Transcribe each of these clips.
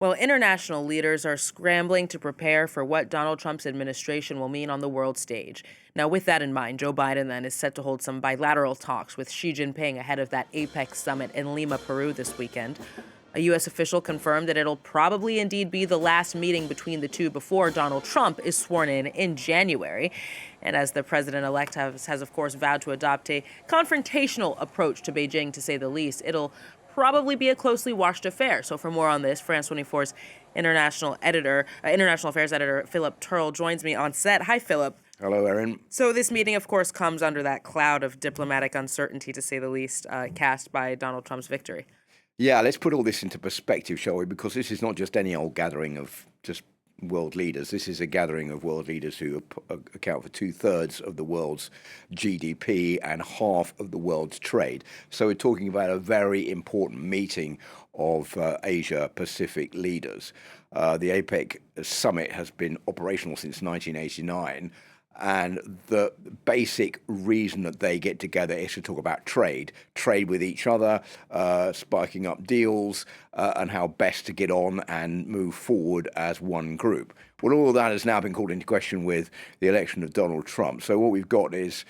Well, international leaders are scrambling to prepare for what Donald Trump's administration will mean on the world stage. Now, with that in mind, Joe Biden then is set to hold some bilateral talks with Xi Jinping ahead of that APEC summit in Lima, Peru this weekend. A U.S. official confirmed that it'll probably indeed be the last meeting between the two before Donald Trump is sworn in January. And as the president elect has, of course, vowed to adopt a confrontational approach to Beijing, to say the least, it'll probably be a closely watched affair. So for more on this, France 24's international affairs editor Philip Turle joins me on set. Hi, Philip. Hello, Erin. So this meeting, of course, comes under that cloud of diplomatic uncertainty, to say the least, cast by Donald Trump's victory. Yeah, let's put all this into perspective, shall we? Because this is not just any old gathering of just world leaders. This is a gathering of world leaders who account for 2/3 of the world's GDP and half of the world's trade. So we're talking about a very important meeting of Asia-Pacific leaders. The APEC summit has been operational since 1989. And the basic reason that they get together is to talk about trade with each other, spiking up deals, and how best to get on and move forward as one group. Well, all of that has now been called into question with the election of Donald Trump. So what we've got is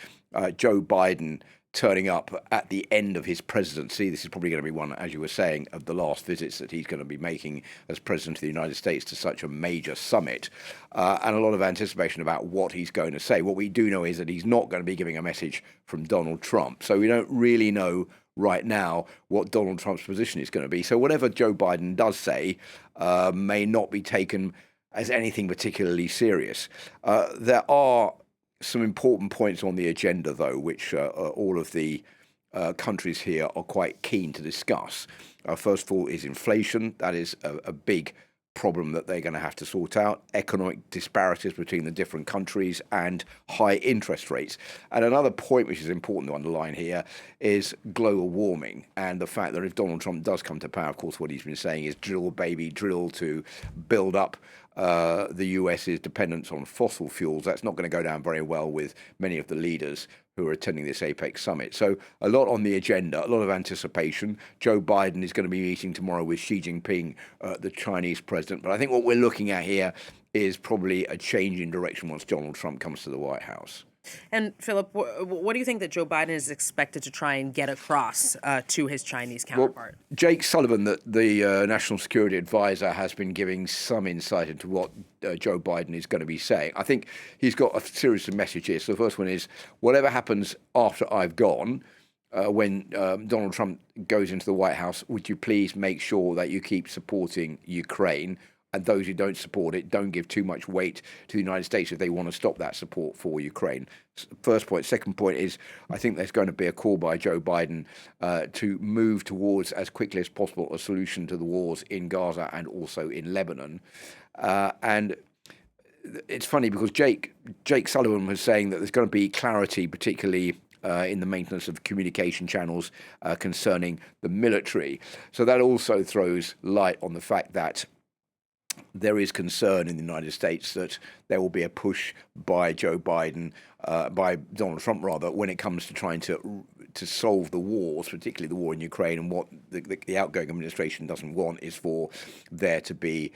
Joe Biden turning up at the end of his presidency. This is probably going to be one, as you were saying, of the last visits that he's going to be making as president of the United States to such a major summit, and a lot of anticipation about what he's going to say. What we do know is that he's not going to be giving a message from Donald Trump. So we don't really know right now what Donald Trump's position is going to be. So whatever Joe Biden does say may not be taken as anything particularly serious. There are some important points on the agenda, though, which all of the countries here are quite keen to discuss. First of all is inflation. That is a big problem that they're going to have to sort out. Economic disparities between the different countries and high interest rates. And another point which is important to underline here is global warming and the fact that if Donald Trump does come to power, of course, what he's been saying is drill, baby, drill to build up the US's dependence on fossil fuels. That's not going to go down very well with many of the leaders who are attending this APEC summit. So a lot on the agenda, a lot of anticipation. Joe Biden is going to be meeting tomorrow with Xi Jinping, the Chinese president. But I think what we're looking at here is probably a change in direction once Donald Trump comes to the White House. And Philip, what do you think that Joe Biden is expected to try and get across to his Chinese counterpart? Well, Jake Sullivan, the National Security Advisor, has been giving some insight into what Joe Biden is going to be saying. I think he's got a series of messages. So the first one is, whatever happens after I've gone, when Donald Trump goes into the White House, would you please make sure that you keep supporting Ukraine? And those who don't support it, don't give too much weight to the United States if they want to stop that support for Ukraine. First point. Second point is, I think there's going to be a call by Joe Biden to move towards, as quickly as possible, a solution to the wars in Gaza and also in Lebanon. And it's funny because Jake Sullivan was saying that there's going to be clarity, particularly in the maintenance of communication channels concerning the military. So that also throws light on the fact that there is concern in the United States that there will be a push by Joe Biden, by Donald Trump rather, when it comes to trying to solve the wars, particularly the war in Ukraine. And what the outgoing administration doesn't want is for there to be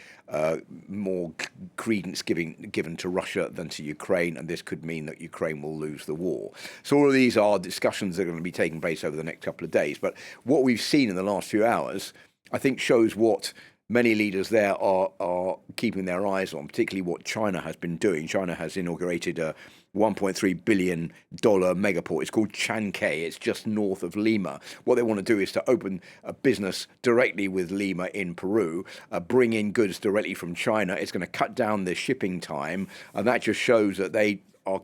more credence given to Russia than to Ukraine, and this could mean that Ukraine will lose the war. So all of these are discussions that are going to be taking place over the next couple of days. But what we've seen in the last few hours, I think, shows what many leaders there are keeping their eyes on, particularly what China has been doing. China has inaugurated a $1.3 billion megaport. It's called Chancay. It's just north of Lima. What they want to do is to open a business directly with Lima in Peru, bring in goods directly from China. It's going to cut down the shipping time, and that just shows that they are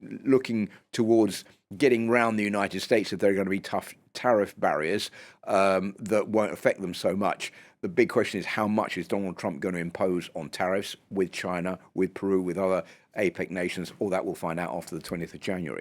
looking towards getting round the United States if there are going to be tough tariff barriers that won't affect them so much. The big question is, how much is Donald Trump going to impose on tariffs with China, with Peru, with other APEC nations? All that we'll find out after the 20th of January.